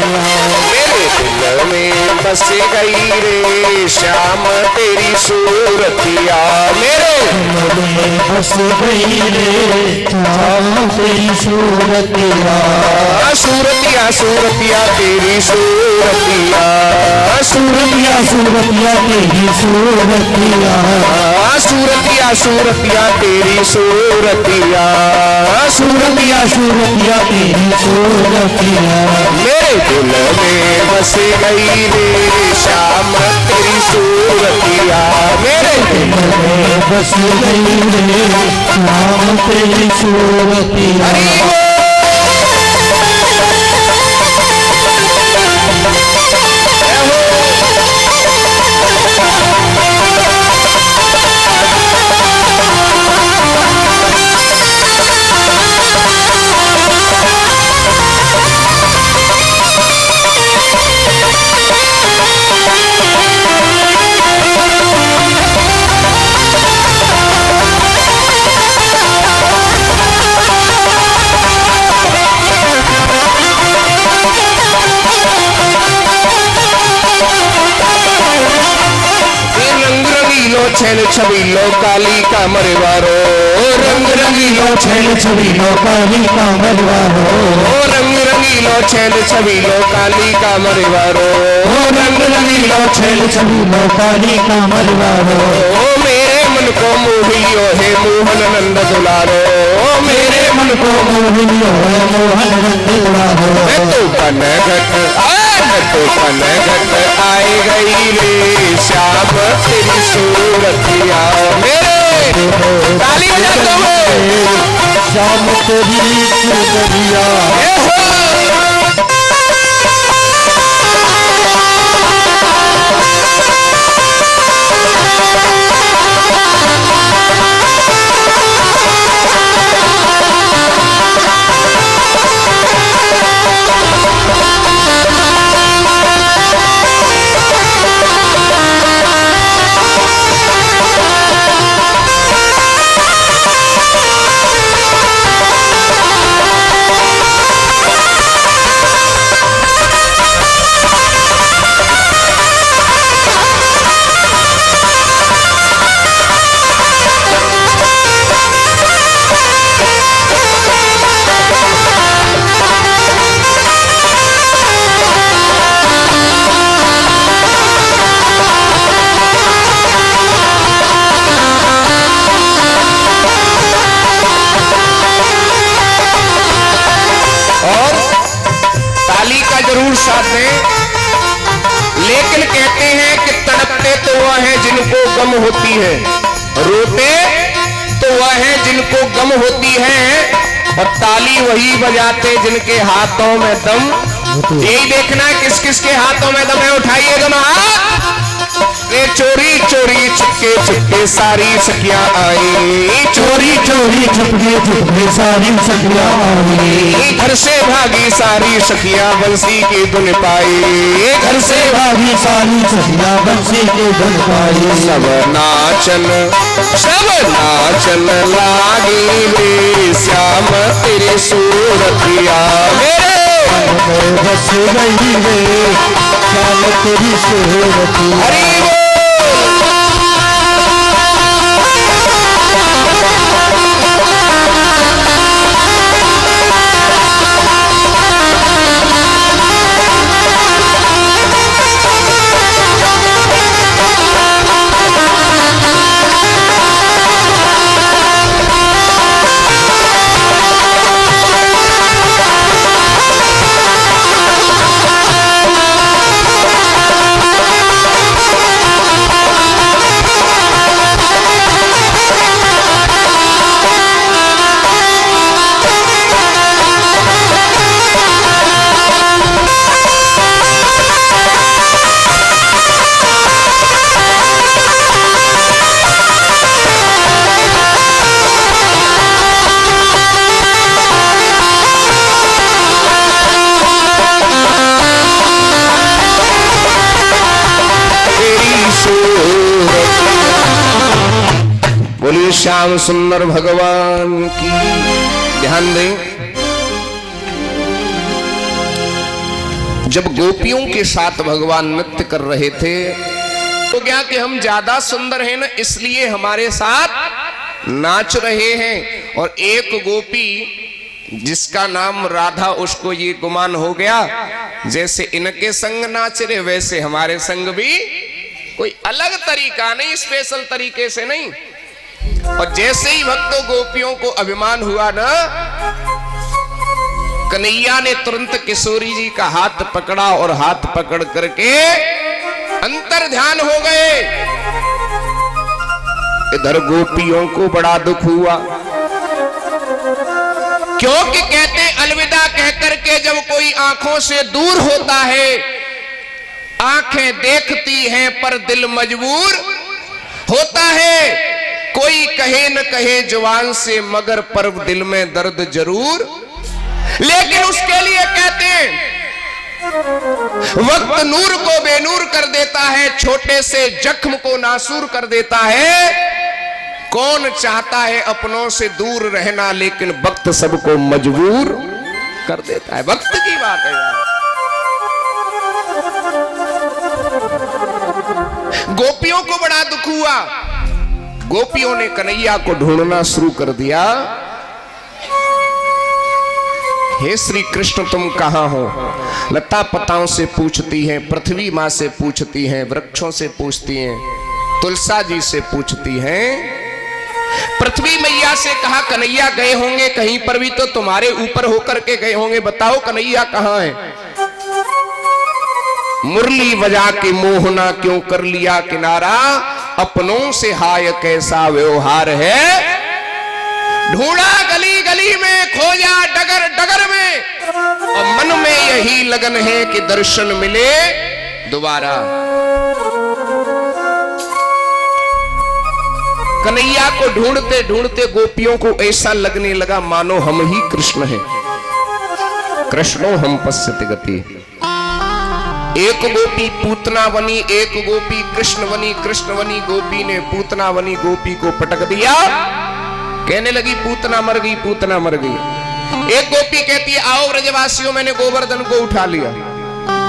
मेरे दिल में बस गई रे श्याम तेरी सूरतिया। मेरे दिल में बस गई रे श्याम तेरी सूरतिया। सूरतिया सूरतिया तेरी सूरतिया। सूरतिया सूरतिया तेरी सूरतिया। सूरतिया सूरतिया तेरी सूरतिया। सूरतिया सूरतिया तेरी सूरतिया। मेरे दिल में बस गई रे श्याम तेरी सूरतिया। मेरे दिल में बस गई रे श्याम तेरी सूरतिया। छेल छबीलो काली का मरवारो। रंग रंगीलो छेल छबीलो काली का मरवारो। रंग रंगीलो छेल छबीलो काली का मरवारो। रंग रंगीलो छेल छबीलो काली का मरवारो। मेरे मन को मोहियो है मोहन नंद दुलारो। मेरे मन को मोहियो है मोहन नंद दुलारो। तू पनघट तो पनघट आई गई रे श्याम तेरी सूरतिया। मेरे ताली बजाते हुए श्याम तेरी सूरतिया। जरूर साथ दें, लेकिन कहते हैं कि तड़पते तो वह है जिनको गम होती है, रोते तो वह है जिनको गम होती है, और ताली वही बजाते जिनके हाथों में दम। यही देखना है किस किस के हाथों में दम है, उठाइए दोनों हाथ। चोरी चोरी छुपके छुपके सारी सखियां आई। चोरी चोरी छुपके छुपके सारी सखियां आई। घर से भागी सारी सखियां बंसी की धुन पाई। घर से भागी सारी सखियां बंसी की धुन पाई। सब नाचन लागी रे श्याम तेरी सूरतिया। मेरे बस गई रे श्याम तेरी सूरतिया। हरि बोलिए श्याम सुंदर भगवान की। ध्यान दें, जब गोपियों के साथ भगवान नृत्य कर रहे थे तो क्या कि हम ज्यादा सुंदर हैं ना, इसलिए हमारे साथ नाच रहे हैं। और एक गोपी जिसका नाम राधा, उसको ये गुमान हो गया जैसे इनके संग नाच रहे वैसे हमारे संग भी, कोई अलग तरीका नहीं, स्पेशल तरीके से नहीं। और जैसे ही भक्तों गोपियों को अभिमान हुआ ना, कन्हैया ने तुरंत किशोरी जी का हाथ पकड़ा और हाथ पकड़ करके अंतर ध्यान हो गए। इधर गोपियों को बड़ा दुख हुआ, क्योंकि कहते अलविदा कहकर के जब कोई आंखों से दूर होता है, आंखें देखती हैं पर दिल मजबूर होता है। कोई कहे न कहे जुबान से मगर पर दिल में दर्द जरूर, लेकिन उसके लिए कहते हैं वक्त नूर को बेनूर कर देता है, छोटे से जख्म को नासूर कर देता है। कौन चाहता है अपनों से दूर रहना, लेकिन वक्त सबको मजबूर कर देता है। वक्त की बात है यार। गोपियों को बड़ा दुख हुआ, गोपियों ने कन्हैया को ढूंढना शुरू कर दिया। हे श्री कृष्ण तुम कहां हो? लता पताओं से पूछती हैं, पृथ्वी मां से पूछती हैं, वृक्षों से पूछती हैं, तुलसा जी से पूछती हैं। पृथ्वी मैया से कहा कन्हैया गए होंगे कहीं पर भी, तो तुम्हारे ऊपर होकर के गए होंगे, बताओ कन्हैया कहां है? मुरली बजा के मोहना क्यों कर लिया किनारा, अपनों से हाय कैसा व्यवहार है। ढूंढा गली गली में, खोजा डगर डगर में, और मन में यही लगन है कि दर्शन मिले दोबारा। कन्हैया को ढूंढते ढूंढते गोपियों को ऐसा लगने लगा मानो हम ही कृष्ण हैं। कृष्णो हम पश्यति गति। एक गोपी पूतना बनी, एक गोपी कृष्ण बनी, कृष्ण बनी गोपी ने पूतना बनी गोपी को पटक दिया। कहने लगी पूतना मर गई, पूतना मर गई। एक गोपी कहती है आओ ब्रजवासियों, मैंने गोवर्धन को उठा लिया।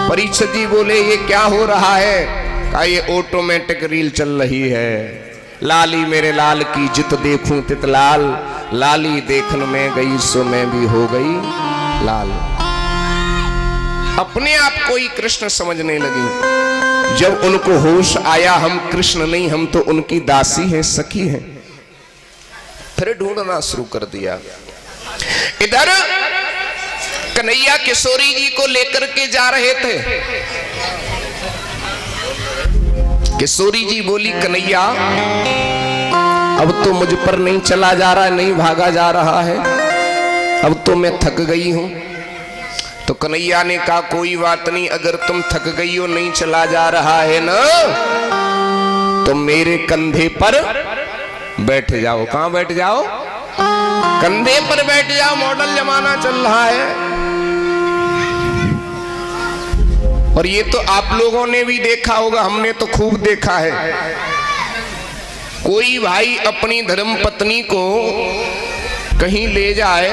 परीक्षित जी बोले ये क्या हो रहा है? कहा ये ऑटोमेटिक रील चल रही है। लाली मेरे लाल की जित देखूं तित लाल, लाली देखन में गई सो मैं भी हो गई लाल। अपने आप को ही कृष्ण समझने लगी। जब उनको होश आया हम कृष्ण नहीं, हम तो उनकी दासी हैं, सखी हैं, फिर ढूंढना शुरू कर दिया। इधर कन्हैया किशोरी जी को लेकर के जा रहे थे। किशोरी जी बोली कन्हैया अब तो मुझ पर नहीं चला जा रहा है, नहीं भागा जा रहा है, अब तो मैं थक गई हूं। तो कन्हैया ने कहा कोई बात नहीं, अगर तुम थक गई हो, नहीं चला जा रहा है ना, तो मेरे कंधे पर बैठ जाओ। कहां बैठ जाओ? कंधे पर बैठ जाओ, मॉडल जमाना चल रहा है। और ये तो आप लोगों ने भी देखा होगा, हमने तो खूब देखा है। कोई भाई अपनी धर्म पत्नी को कहीं ले जाए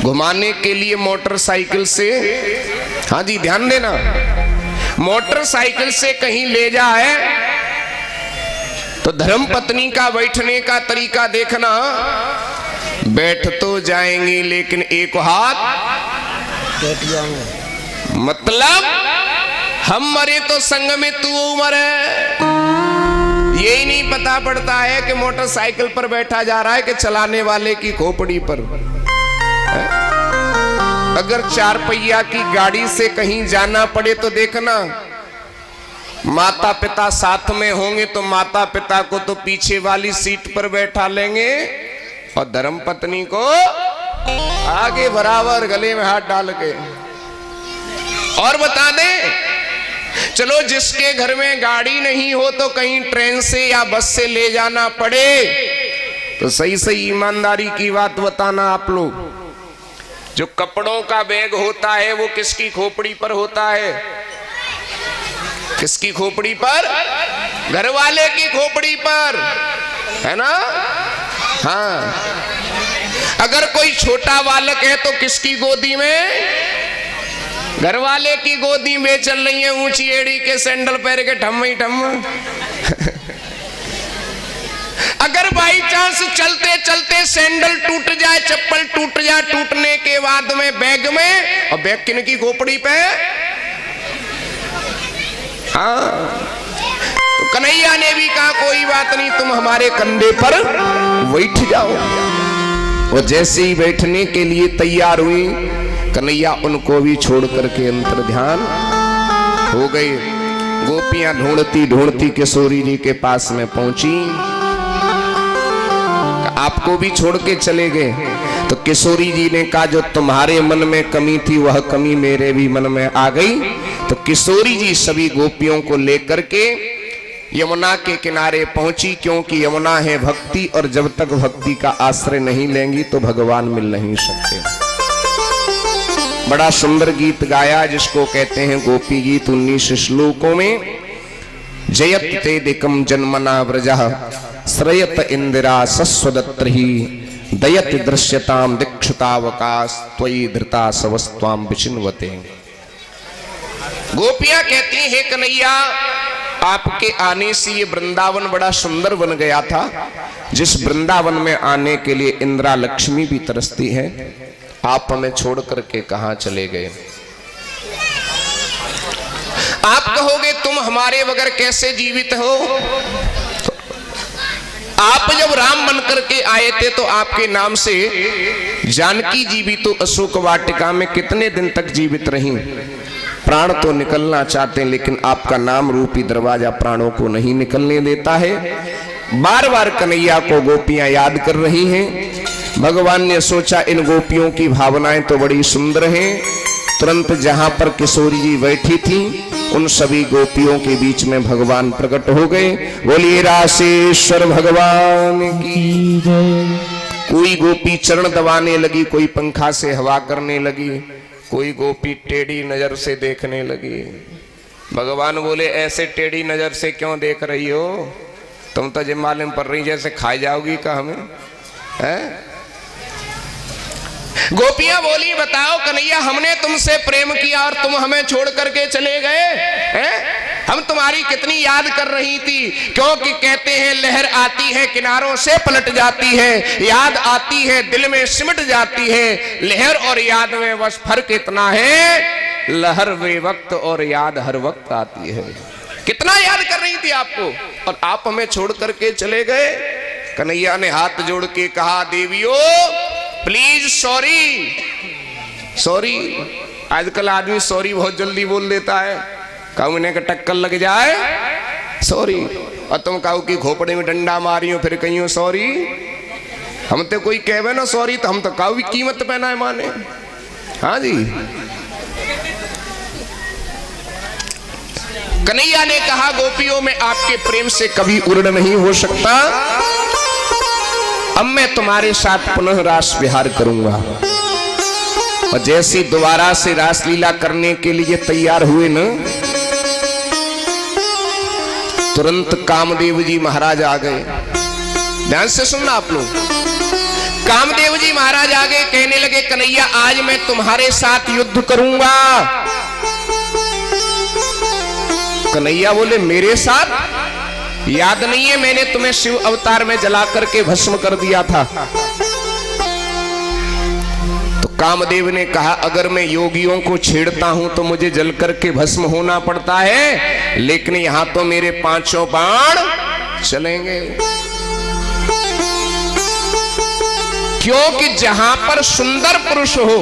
घुमाने के लिए मोटरसाइकिल से, हाँ जी ध्यान देना, मोटरसाइकिल से कहीं ले जाए तो धर्म पत्नी का बैठने का तरीका देखना। बैठ तो जाएंगी लेकिन एक हाथ बैठ जाऊंगा, मतलब हम मरे तो संग में तू मरे। यही नहीं पता पड़ता है कि मोटरसाइकिल पर बैठा जा रहा है कि चलाने वाले की खोपड़ी पर। अगर चार पहिया की गाड़ी से कहीं जाना पड़े तो देखना, माता पिता साथ में होंगे तो माता पिता को तो पीछे वाली सीट पर बैठा लेंगे और धर्म पत्नी को आगे बराबर गले में हाथ डाल के। और बता दें, चलो जिसके घर में गाड़ी नहीं हो तो कहीं ट्रेन से या बस से ले जाना पड़े तो सही सही ईमानदारी की बात बताना आप लोग। जो कपड़ों का बैग होता है वो किसकी खोपड़ी पर होता है? किसकी खोपड़ी पर? घर वाले की खोपड़ी पर, है ना? हाँ। अगर कोई छोटा बालक है तो किसकी गोदी में? घर वाले की गोदी में चल रही है ऊंची एड़ी के सैंडल पैर के ठम ही ठम। अगर बाई चांस चलते चलते सैंडल टूट जाए, चप्पल टूट जाए, टूटने के बाद में बैग में, और बैग किन की खोपड़ी पे? हाँ, तो कन्हैया ने भी कहा कोई बात नहीं, तुम हमारे कंधे पर बैठ जाओ। वो जैसे ही बैठने के लिए तैयार हुई, कन्हैया उनको भी छोड़ करके अंतर ध्यान हो गए। गोपियां ढूंढती ढूंढती किशोरी जी के पास में पहुंची, आपको भी छोड़ के चले गए। तो किशोरी जी ने कहा जो तुम्हारे मन में कमी थी वह कमी मेरे भी मन में आ गई। तो किशोरी जी सभी गोपियों को लेकर के यमुना के किनारे पहुंची, क्योंकि यमुना है भक्ति, और जब तक भक्ति का आश्रय नहीं लेंगी तो भगवान मिल नहीं सकते। बड़ा सुंदर गीत गाया जिसको कहते हैं गोपी गीत, 19 श्लोकों में। जयत तेदिकम जन्मना व्रजः श्रयत इंदिरा सस्वदत्रहि दयत दृश्यताम दीक्षितावकाश त्वयि धृता सवस्त्वाम विचिन्वते। गोपियां कहती हैं कन्हैया आपके आने से ये वृंदावन बड़ा सुंदर बन गया था, जिस वृंदावन में आने के लिए इंदिरा लक्ष्मी भी तरसती है। आप हमें छोड़ करके कहां चले गए? आप कहोगे तुम हमारे बगैर कैसे जीवित हो? आप जब राम बन करके आए थे तो आपके नाम से जानकी जी भी तो अशोक वाटिका में कितने दिन तक जीवित रही। प्राण तो निकलना चाहते हैं, लेकिन आपका नाम रूपी दरवाजा प्राणों को नहीं निकलने देता है। बार बार कन्हैया को गोपियां याद कर रही हैं। भगवान ने सोचा इन गोपियों की भावनाएं तो बड़ी सुंदर हैं। तुरंत जहां पर किशोरी जी बैठी थी उन सभी गोपियों के बीच में भगवान प्रकट हो गए। बोलिए रासेश्वर भगवान की जय। कोई गोपी चरण दबाने लगी, कोई पंखा से हवा करने लगी, कोई गोपी टेढ़ी नजर से देखने लगी। भगवान बोले ऐसे टेढ़ी नजर से क्यों देख रही हो? तुम तो जिम मालूम पड़ रही जैसे खाई जाओगी का हमें है? गोपियां बोली बताओ कन्हैया हमने तुमसे प्रेम किया और तुम हमें छोड़ करके चले गए हैं? हम तुम्हारी कितनी याद कर रही थी, क्योंकि कहते हैं लहर आती है किनारों से पलट जाती है, याद आती है दिल में सिमट जाती है। लहर और याद में बस फर्क इतना है, लहर वे वक्त और याद हर वक्त आती है। कितना याद कर रही थी आपको और आप हमें छोड़ करके चले गए। कन्हैया ने हाथ जोड़ के कहा देवियों प्लीज सॉरी। सॉरी आजकल आदमी सॉरी बहुत जल्दी बोल देता है। कहूँ इन्हें का टक्कर लग जाए सॉरी, और तुम कहो कि खोपड़े में डंडा मारी हो फिर कहीं हो सॉरी। हम तो कोई कहे ना सॉरी तो हम तो कहो भी कीमत पहना है माने। हाँ जी। कन्हैया ने कहा गोपियों में आपके प्रेम से कभी उर्ण नहीं हो सकता। अब मैं तुम्हारे साथ पुनः रास विहार करूंगा। और जैसे दोबारा से रासलीला करने के लिए तैयार हुए न, तुरंत कामदेव जी महाराज आ गए। ध्यान से सुनना आप लोग। कामदेव जी महाराज आ गए, कहने लगे कन्हैया आज मैं तुम्हारे साथ युद्ध करूंगा। कन्हैया बोले मेरे साथ? याद नहीं है मैंने तुम्हें शिव अवतार में जला करके भस्म कर दिया था। तो कामदेव ने कहा अगर मैं योगियों को छेड़ता हूं तो मुझे जल करके भस्म होना पड़ता है, लेकिन यहां तो मेरे 5 बाण चलेंगे। क्योंकि जहां पर सुंदर पुरुष हो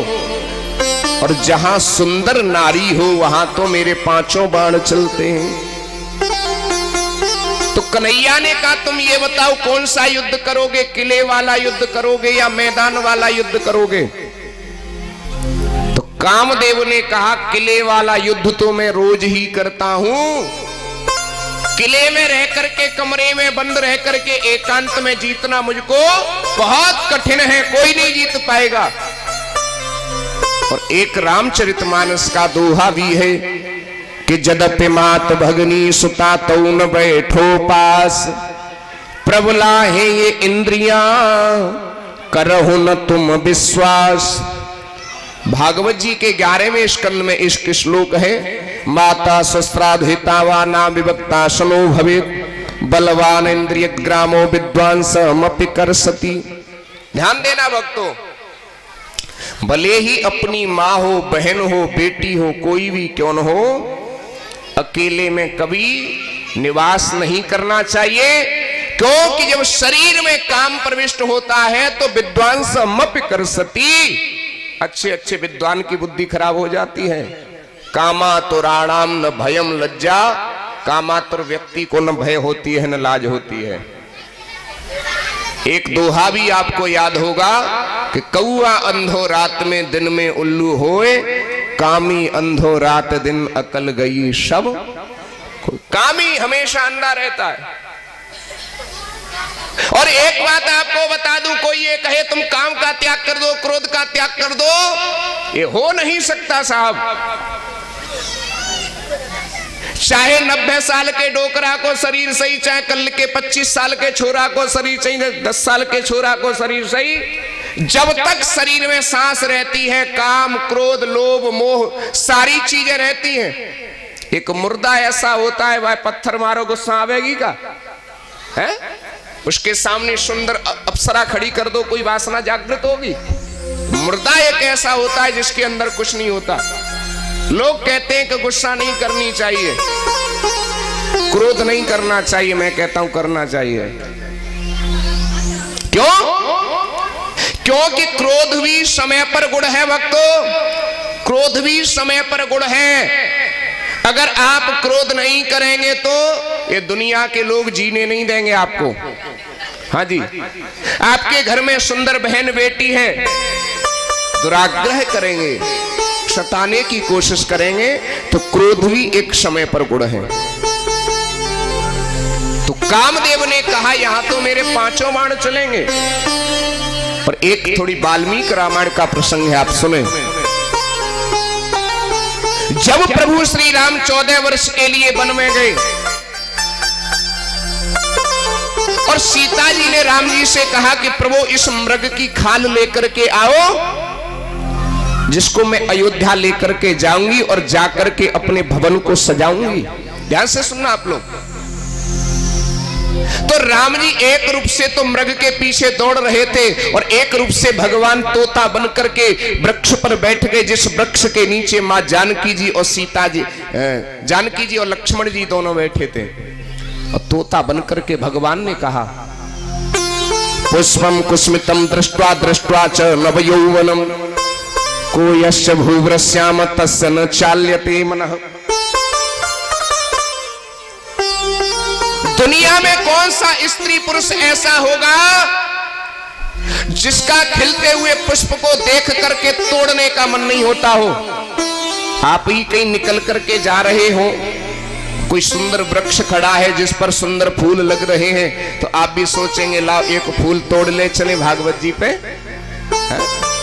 और जहां सुंदर नारी हो वहां तो मेरे 5 बाण चलते हैं। तो कन्हैया ने कहा तुम ये बताओ कौन सा युद्ध करोगे, किले वाला युद्ध करोगे या मैदान वाला युद्ध करोगे? तो कामदेव ने कहा किले वाला युद्ध तो मैं रोज ही करता हूं। किले में रह करके कमरे में बंद रह करके एकांत में जीतना मुझको बहुत कठिन है, कोई नहीं जीत पाएगा। और एक रामचरितमानस का दोहा भी है कि जदपि मात भगनी सुता तऊ न बैठो पास, प्रबला है ये इंद्रियां करहु न तुम विश्वास। भागवत जी के 11वें स्कंद में इस श्लोक है, माता शस्त्राधिता वा ना विभक्ता शनो भवेत् बलवान इंद्रिय ग्रामो विद्वांसमपि करसति। ध्यान देना भक्तों, भले ही अपनी माँ हो, बहन हो, बेटी हो, कोई भी क्यों न हो, अकेले में कभी निवास नहीं करना चाहिए, क्योंकि जब शरीर में काम प्रविष्ट होता है तो विद्वांसमपि करसति, अच्छे अच्छे विद्वान की बुद्धि खराब हो जाती है। कामातुराणाम न भयम लज्जा, कामातुर व्यक्ति को न भय होती है न लाज होती है। एक दोहा भी आपको याद होगा कि कौआ अंधो रात में दिन में उल्लू होए, कामी अंधो रात दिन अकल गई सब। कामी हमेशा अंधा रहता है। और एक बात आपको बता दूं, कोई ये कहे तुम काम का त्याग कर दो, क्रोध का त्याग कर दो, ये हो नहीं सकता साहब। चाहे 90 साल के डोकरा को शरीर सही, चाहे कल के 25 साल के छोरा को शरीर सही, 10 साल के छोरा को शरीर सही, जब तक शरीर में सांस रहती है, काम क्रोध लोभ मोह सारी चीजें रहती हैं। एक मुर्दा ऐसा होता है, भाई पत्थर मारो गुस्सा आवेगी का है? उसके सामने सुंदर अप्सरा खड़ी कर दो, कोई वासना जागृत होगी? मुर्दा एक ऐसा होता है जिसके अंदर कुछ नहीं होता। लोग कहते हैं कि गुस्सा नहीं करनी चाहिए, क्रोध नहीं करना चाहिए, मैं कहता हूं करना चाहिए। क्यों? क्योंकि क्रोध भी समय पर गुण है भक्तों, क्रोध भी समय पर गुण है। अगर आप क्रोध नहीं करेंगे तो ये दुनिया के लोग जीने नहीं देंगे आपको। हाँ जी, आपके घर में सुंदर बहन बेटी है, दुराग्रह करेंगे, सताने की कोशिश करेंगे, तो क्रोध भी एक समय पर गुण है। तो कामदेव ने कहा यहां तो मेरे 5 बाण चलेंगे। और एक थोड़ी वाल्मीकि रामायण का प्रसंग है, आप सुने। जब प्रभु श्री राम 14 वर्ष के लिए वन में गए और सीता जी ने राम जी से कहा कि प्रभु इस मृग की खाल लेकर के आओ, जिसको मैं अयोध्या लेकर के जाऊंगी और जाकर के अपने भवन को सजाऊंगी। ध्यान से सुनना आप लोग। तो राम जी एक रूप से तो मृग के पीछे दौड़ रहे थे और एक रूप से भगवान तोता बनकर के वृक्ष पर बैठ गए, जिस वृक्ष के नीचे मां जानकी जी और सीता जी, जानकी जी और लक्ष्मण जी दोनों बैठे थे। और तोता बनकर के भगवान ने कहा, पुष्पम कुस्मितम दृष्ट्वा दृष्ट्वा च नवयौवनम को यस्य भूवरश्याम तस्य न चाल्यते मनः। दुनिया में कौन सा स्त्री पुरुष ऐसा होगा जिसका खिलते हुए पुष्प को देख करके तोड़ने का मन नहीं होता हो? आप ही कहीं निकल करके जा रहे हो, कोई सुंदर वृक्ष खड़ा है जिस पर सुंदर फूल लग रहे हैं, तो आप भी सोचेंगे लाओ एक फूल तोड़ ले, चले भागवत जी पे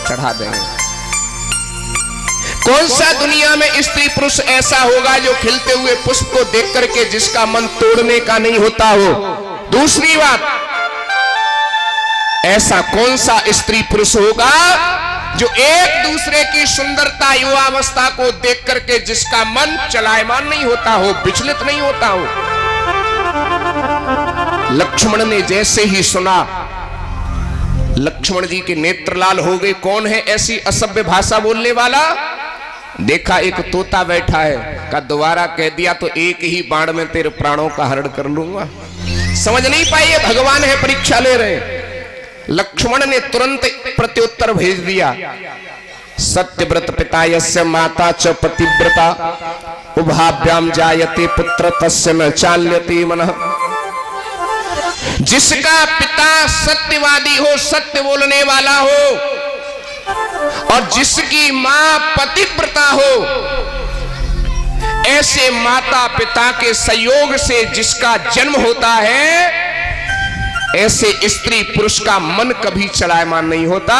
चढ़ा देंगे। कौन सा दुनिया में स्त्री पुरुष ऐसा होगा जो खिलते हुए पुष्प को देख करके जिसका मन तोड़ने का नहीं होता हो? दूसरी बात, ऐसा कौन सा स्त्री पुरुष होगा जो एक दूसरे की सुंदरता युवावस्था को देख करके जिसका मन चलायमान नहीं होता हो, विचलित नहीं होता हो? लक्ष्मण ने जैसे ही सुना, लक्ष्मण जी के नेत्र लाल हो गए। कौन है ऐसी असभ्य भाषा बोलने वाला? देखा एक तोता बैठा है, का दोबारा कह दिया तो एक ही बाण में तेरे प्राणों का हरण कर लूंगा। समझ नहीं पाए भगवान है परीक्षा ले रहे। लक्ष्मण ने तुरंत प्रत्युत्तर भेज दिया, सत्यव्रत पिता यस्य माता च पतिव्रता उभाभ्याम जायते पुत्र तस्य न चाल्यते मनः। जिसका पिता सत्यवादी हो, सत्य बोलने वाला हो, और जिसकी मां पतिव्रता हो, ऐसे माता पिता के संयोग से जिसका जन्म होता है, ऐसे स्त्री पुरुष का मन कभी चलायमान नहीं होता।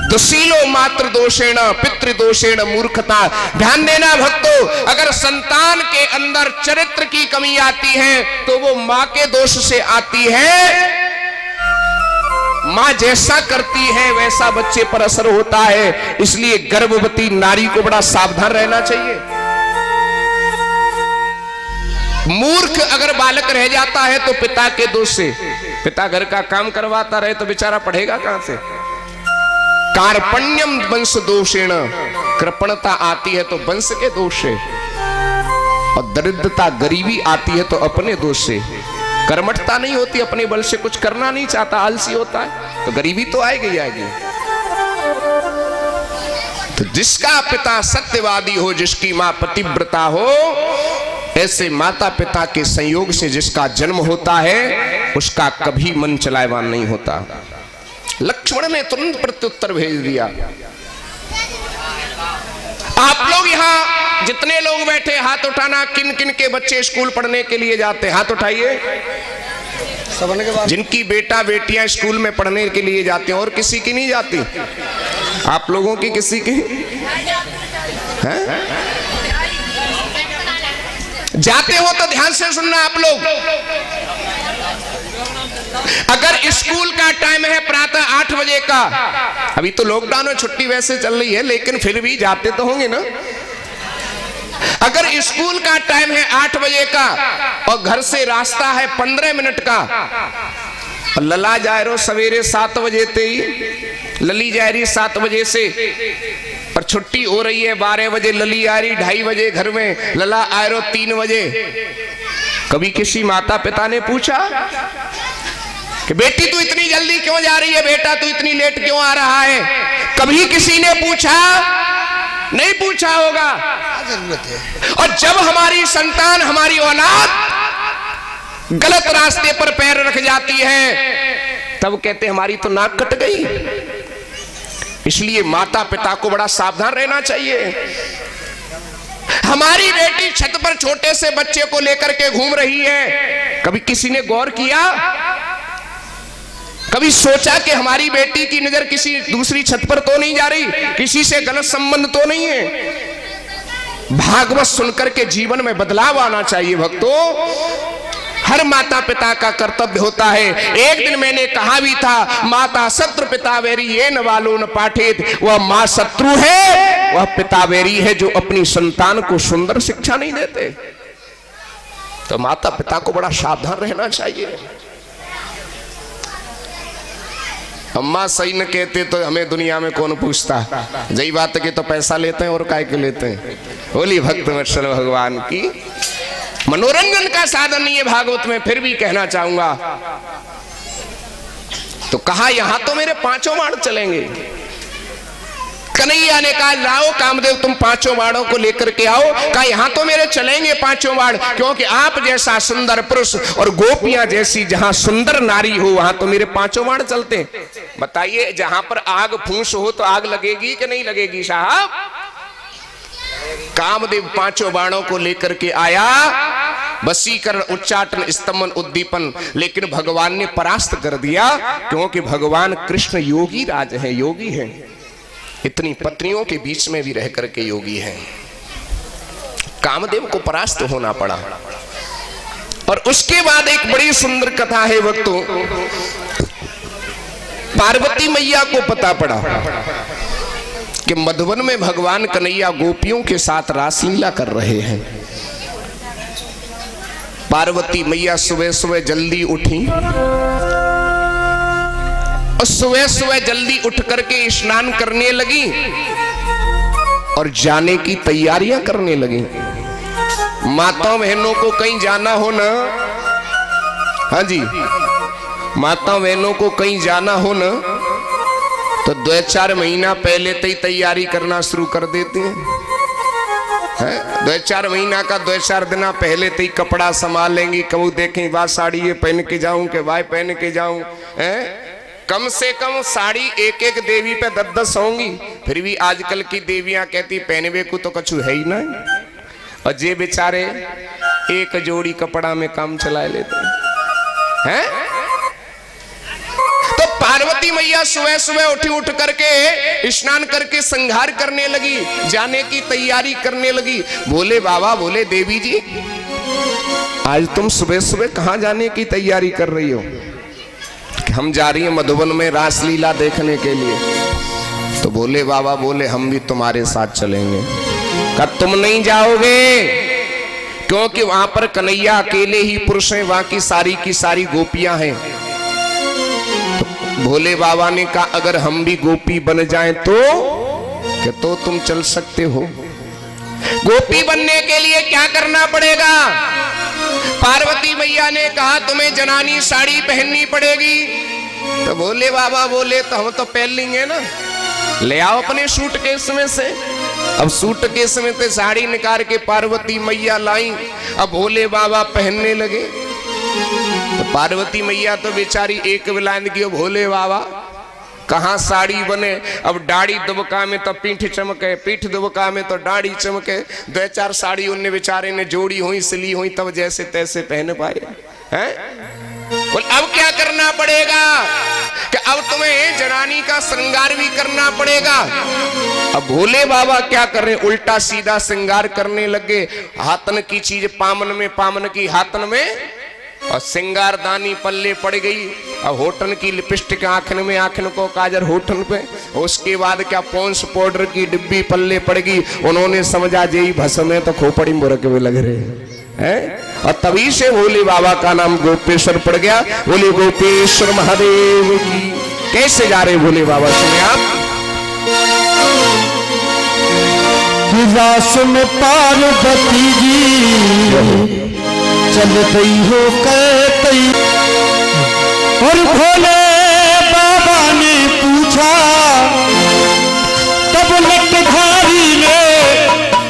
दुशीलो मातृ दोषेण पितृदोषेण मूर्खता। ध्यान देना भक्तों, अगर संतान के अंदर चरित्र की कमी आती है तो वो मां के दोष से आती है। माँ जैसा करती है वैसा बच्चे पर असर होता है। इसलिए गर्भवती नारी को बड़ा सावधान रहना चाहिए। मूर्ख अगर बालक रह जाता है तो पिता के दोष से। पिता घर का काम करवाता रहे तो बेचारा पढ़ेगा कहां से। कार्पण्यम वंश दोषेण, कृपणता आती है तो वंश के दोष से, और दरिद्रता गरीबी आती है तो अपने दोष से। कर्मठता नहीं होती, अपने बल से कुछ करना नहीं चाहता, आलसी होता है, तो गरीबी तो आएगी ही आएगी। तो जिसका पिता सत्यवादी हो, जिसकी मां पतिव्रता हो, ऐसे माता पिता के संयोग से जिसका जन्म होता है उसका कभी मन चलायवान नहीं होता। लक्ष्मण ने तुरंत प्रत्युत्तर भेज दिया। आप लोग यहाँ जितने लोग बैठे हाथ उठाना, किन किन के बच्चे स्कूल पढ़ने के लिए जाते, हाथ उठाइए। जिनकी बेटा बेटियां स्कूल में पढ़ने के लिए जाते हैं। और किसी की नहीं जाती? आप लोगों की किसी की हैं? जाते हो तो ध्यान से सुनना आप लोग। अगर स्कूल का टाइम है प्रातः 8 बजे का, अभी तो लॉकडाउन में छुट्टी वैसे चल रही है, लेकिन फिर भी जाते तो होंगे ना। अगर स्कूल का टाइम है 8 बजे का और घर से रास्ता है 15 मिनट का, और लला जा रहे हो सवेरे 7 बजे ते ही, लली जा रही 7 बजे से, और छुट्टी हो रही है 12 बजे, लली आ रही 2:30 बजे घर में, लला आ रहे हो 3 बजे। कभी किसी माता पिता ने पूछा कि बेटी तू इतनी जल्दी क्यों जा रही है, बेटा तू इतनी लेट क्यों आ रहा है? कभी किसी ने पूछा? नहीं पूछा होगा। और जब हमारी संतान, हमारी औलाद गलत रास्ते पर पैर रख जाती है तब कहते हमारी तो नाक कट गई। इसलिए माता पिता को बड़ा सावधान रहना चाहिए। हमारी बेटी छत पर छोटे से बच्चे को लेकर के घूम रही है, कभी किसी ने गौर किया? कभी सोचा कि हमारी बेटी की नजर किसी दूसरी छत पर तो नहीं जा रही, किसी से गलत संबंध तो नहीं है? भागवत सुनकर के जीवन में बदलाव आना चाहिए भक्तों। हर माता पिता का कर्तव्य होता है। एक दिन मैंने कहा भी था, माता शत्रु पिता वैरी ये न वालो न पाठित। वह माँ शत्रु है, वह पिता वैरी है जो अपनी संतान को सुंदर शिक्षा नहीं देते। तो माता पिता को बड़ा सावधान रहना चाहिए। अम्मा सही न कहते तो हमें दुनिया में कौन पूछता। यही बात के तो पैसा लेते हैं और काय के लेते हैं। बोली भक्त वत्सल भगवान की। मनोरंजन का साधन नहीं है भागवत में, फिर भी कहना चाहूंगा। तो कहा यहां तो मेरे 5 बाण चलेंगे। कन्हैया ने कहा लाओ कामदेव तुम 5 बाणों को लेकर के आओ। कहा यहां तो मेरे चलेंगे 5 बाण, क्योंकि आप जैसा सुंदर पुरुष और गोपियां जैसी जहां सुंदर नारी हो वहां तो मेरे 5 बाण चलते। बताइए जहां पर आग फूंस हो तो आग लगेगी कि नहीं लगेगी साहब? कामदेव 5 बाणों को लेकर के आया। वशीकरण, उच्चाटन, स्तमन, उद्दीपन, लेकिन भगवान ने परास्त कर दिया, क्योंकि भगवान कृष्ण योगी राज है, योगी है। इतनी पत्नियों के बीच में भी रह करके योगी है। कामदेव को परास्त होना पड़ा। और उसके बाद एक बड़ी सुंदर कथा है भक्तों। पार्वती मैया को पता पड़ा कि मधुवन में भगवान कन्हैया गोपियों के साथ रासलीला कर रहे हैं। पार्वती मैया सुबह सुबह जल्दी उठी और सुबह सुबह जल्दी उठ करके स्नान करने लगी और जाने की तैयारियां करने लगी। माताओं बहनों को कहीं जाना हो ना, हाँ जी, माताओं बहनों को कहीं जाना हो ना तो 2-4 महीना पहले से ही तैयारी करना शुरू कर देते हैं। 2-4 महीना का 2-4 दिन पहले से ही कपड़ा संभाल लेंगी। कबू देखें वाह साड़ी ये पहन के जाऊं कि वाह पहन के जाऊं। कम से कम साड़ी एक देवी पे 10-10 होंगी। फिर भी आजकल की देवियां कहती पहनवे को तो कछु है ही नहीं, और जे बेचारे एक जोड़ी कपड़ा में काम चला लेते हैं। तो पार्वती मैया सुबह सुबह उठ करके स्नान करके संघार करने लगी, जाने की तैयारी करने लगी। बोले बाबा, बोले देवी जी आज तुम सुबह सुबह कहां जाने की तैयारी कर रही हो? कि हम जा रही हैं मधुबन में रासलीला देखने के लिए। तो भोले बाबा बोले हम भी तुम्हारे साथ चलेंगे। कहा तुम नहीं जाओगे, क्योंकि वहां पर कन्हैया अकेले ही पुरुष हैं, वहां की सारी गोपियां हैं। तो भोले बाबा ने कहा अगर हम भी गोपी बन जाएं तो तुम चल सकते हो। गोपी बनने के लिए क्या करना पड़ेगा? पार्वती मैया ने कहा तुम्हें जनानी साड़ी पहननी पड़ेगी। तो भोले बाबा बोले तो हम तो पहन लेंगे ना, ले आओ अपने सूटकेस में से। अब सूटकेस में से साड़ी निकाल के पार्वती मैया लाई, अब भोले बाबा पहनने लगे। तो पार्वती मैया तो बेचारी एक विलायन की, भोले बाबा कहाँ साड़ी बने। अब दाढ़ी दुबका में तो पीठ चमके, पीठ दुबका में तो दाढ़ी चमके। 2-4 साड़ी उनने बेचारे ने जोड़ी हुई, सिली हुई, तब जैसे तैसे पहन पाए हैं। बोल अब क्या करना पड़ेगा कि अब तुम्हें जनानी का श्रृंगार भी करना पड़ेगा। अब भोले बाबा क्या कर रहे, उल्टा सीधा श्रृंगार करने लगे। हाथन की चीज पामन में, पामन की हाथन में, और श्रृंगारदानी पल्ले पड़ गई। अब होठन की लिपस्टिक आंखन में, आंखन को काजर होठन पे। उसके बाद क्या पॉन्स पाउडर की डिब्बी पल्ले पड़ गई। उन्होंने समझा जेई भस्म में तो खोपड़ी मुरक में लग रहे हैं। और तभी से भोले बाबा का नाम गोपेश्वर पड़ गया। बोले गोपेश्वर महादेव की। कैसे जा रहे भोले बाबा, सुने आप। रास में पार्वती जी चल गई हो कहती, और भोले बाबा ने पूछा, तब लटधारी ने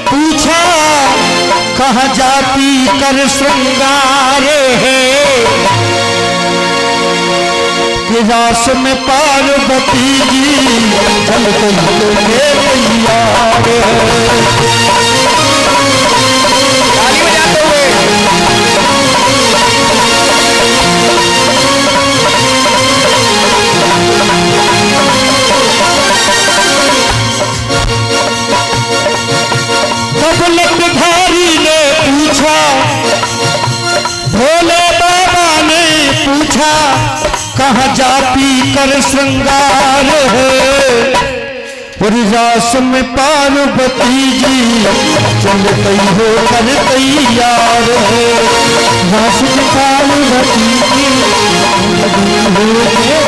पूछा कहाँ जाती कर श्रृंगार है। कि रास में पार्वती जी चल गई हो तैयार है। ताली बजाते हुए तब लटधारी ने पूछा, भोले बाबा ने पूछा कहाँ जाती कर श्रृंगार है। और रास में पार्वती जी चल गई हो कर तैयार है। रास में पार्वती जी चल गई हो।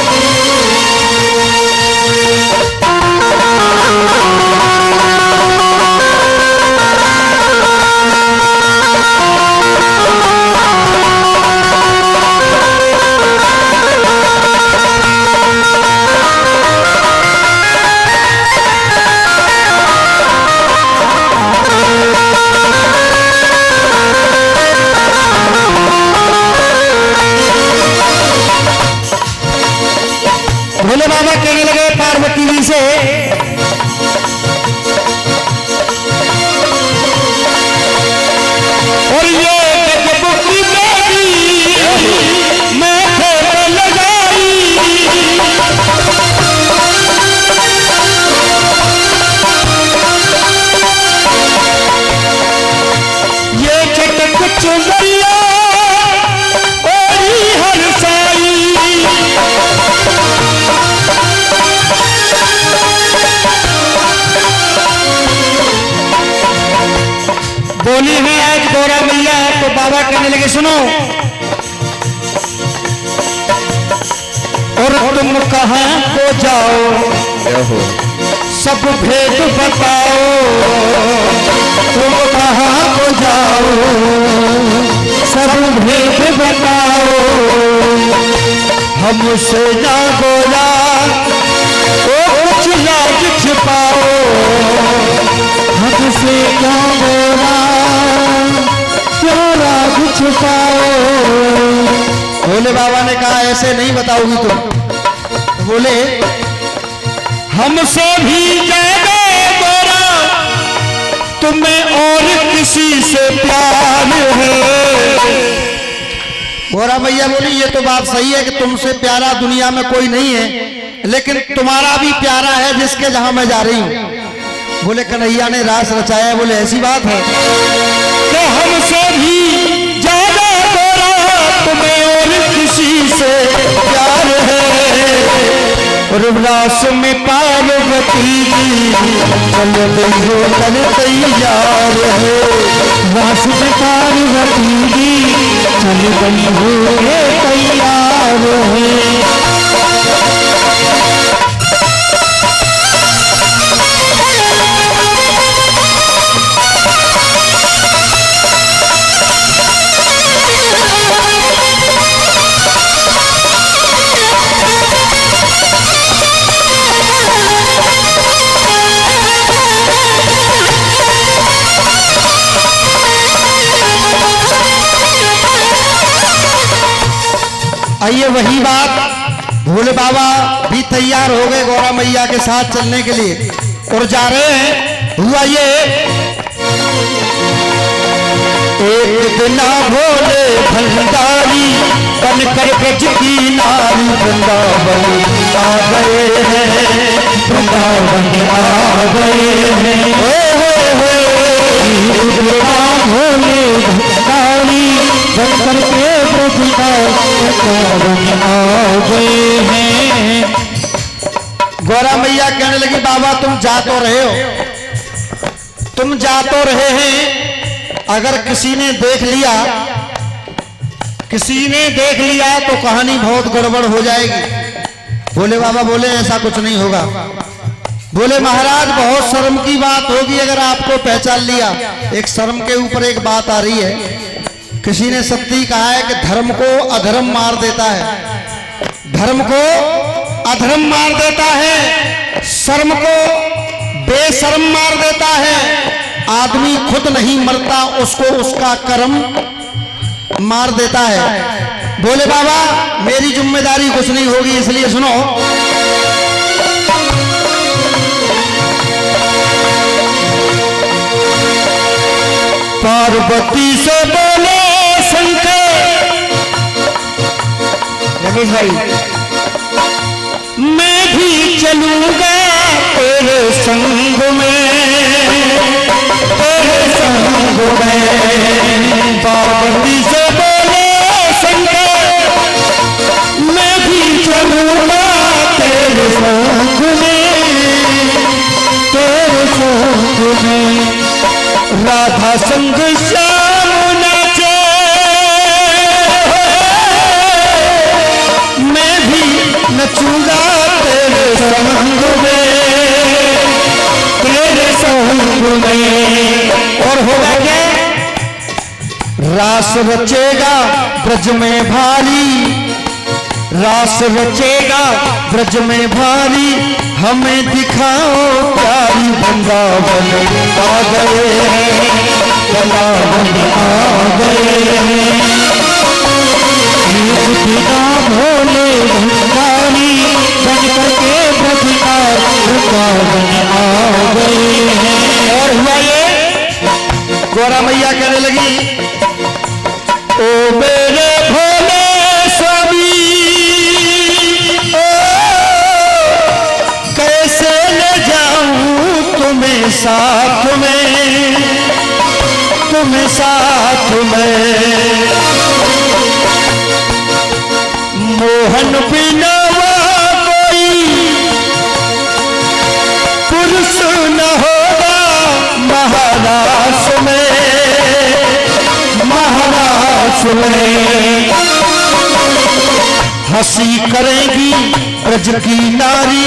भोले बाबा कहने लगे पार्वती जी से, और ये गजबुकी बेटी माथे पे लगाई, ये चटक चुनरिया और हर साई। बोली है आज गौरा मैया। तो बाबा कहने लगे सुनो, और तुम कहाँ को जाओ सब भेद बताओ। तुम कहाँ को जाओ सब भेद बताओ। हमसे ना बोला ओ कुछ लाज छिपाओ। हमसे क्या बोला क्या राज छुपाओ। भोले बाबा ने कहा ऐसे नहीं बताओगी तुम। बोले हमसे भी ज्यादा गोरा तुम्हें और किसी से प्यार है। गोरा भैया बोली ये तो बात सही है कि तुमसे प्यारा दुनिया में कोई नहीं है, लेकिन तुम्हारा भी प्यारा है जिसके जहां मैं जा रही हूं। बोले कन्हैया ने रास रचाया। बोले ऐसी बात है कि हमसे भी ज्यादा गोरा तुम्हें और किसी से प्यार है। और रास में पार्वती जी चल गई हो कर तैयार है। रास में पार्वती जी चल गई हो तैयार है। आइए वही बात, भोले बाबा भी तैयार हो गए गौरा मैया के साथ चलने के लिए और जा रहे हैं। हुआ ये एक दिन भोले भंडारी बनकर गज की नारी वृंदावन आ गए हैं, वृंदावन आ गए हैं। भोले भंडारी बनकर के आ गए हैं। गौरा मैया कहने लगी बाबा तुम जा तो रहे हो, तुम जा तो रहे हैं, अगर किसी ने देख लिया, किसी ने देख लिया तो कहानी बहुत गड़बड़ हो जाएगी। भोले बाबा बोले ऐसा कुछ नहीं होगा। बोले महाराज बहुत शर्म की बात होगी अगर आपको पहचान लिया। एक शर्म के ऊपर एक बात आ रही है। किसी ने सत्य कहा है कि धर्म को अधर्म मार देता है, धर्म को अधर्म मार देता है, शर्म को बेशर्म मार देता है। आदमी खुद नहीं मरता, उसको उसका कर्म मार देता है। बोले बाबा मेरी जिम्मेदारी कुछ नहीं होगी, इसलिए सुनो। पार्वती से बोले शंकर, रमेश भाई मैं भी चलूंगा तेरे संग में, तेरे संग में। पार्वती से बोले शंकर मैं भी चलूंगा तेरे संग में, तेरे संग में। राधा संग श्याम नाचे मैं भी नचूंगा तेरे संग में, तेरे संग में। और होगा क्या? रास रचेगा ब्रज में भारी, रास रचेगा ब्रज में भारी, हमें दिखाओ प्यारी वृंदावन आ गए हैं, वृंदावन आ गए हैं। भोले भंडारी बनकर के ब्रजदार वृंदावन आ गए हैं। और हुआ ये, गौरा मैया कहने लगी ओ मेरे भोले स्वामी, कैसे ले जाऊं तुम्हें साथ में, तुम्हें साथ में। मोहन बिना कोई पुरुष न होगा महाराष्ट्र में, महाराष्ट्र में। हंसी करेगी ब्रज की नारी,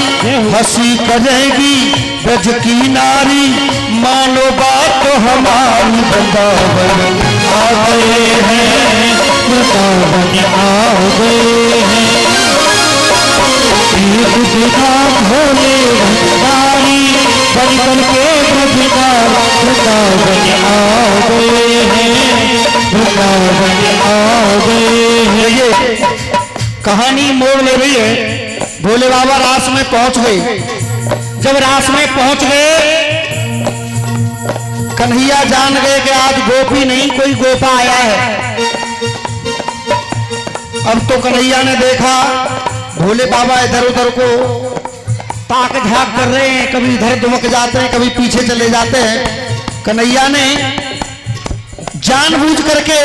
हंसी करेगी ब्रज की नारी, मानो बात हमारी वृंदावन आ गए हैं, वृंदावन आ गए हैं। एक दिखा भोले भंडारी बनकर के ब्रजदार वृंदावन आ गए हैं, वृंदावन आ गए हैं। ये कहानी मोड़ ले रही है। भोले बाबा रास में पहुंच गए। जब रास में पहुंच गए, कन्हैया जान गए कि आज गोपी नहीं कोई गोपा आया है। अब तो कन्हैया ने देखा भोले बाबा इधर उधर को ताक झाक कर रहे हैं, कभी इधर दुमक जाते हैं, कभी पीछे चले जाते हैं। कन्हैया ने जानबूझ करके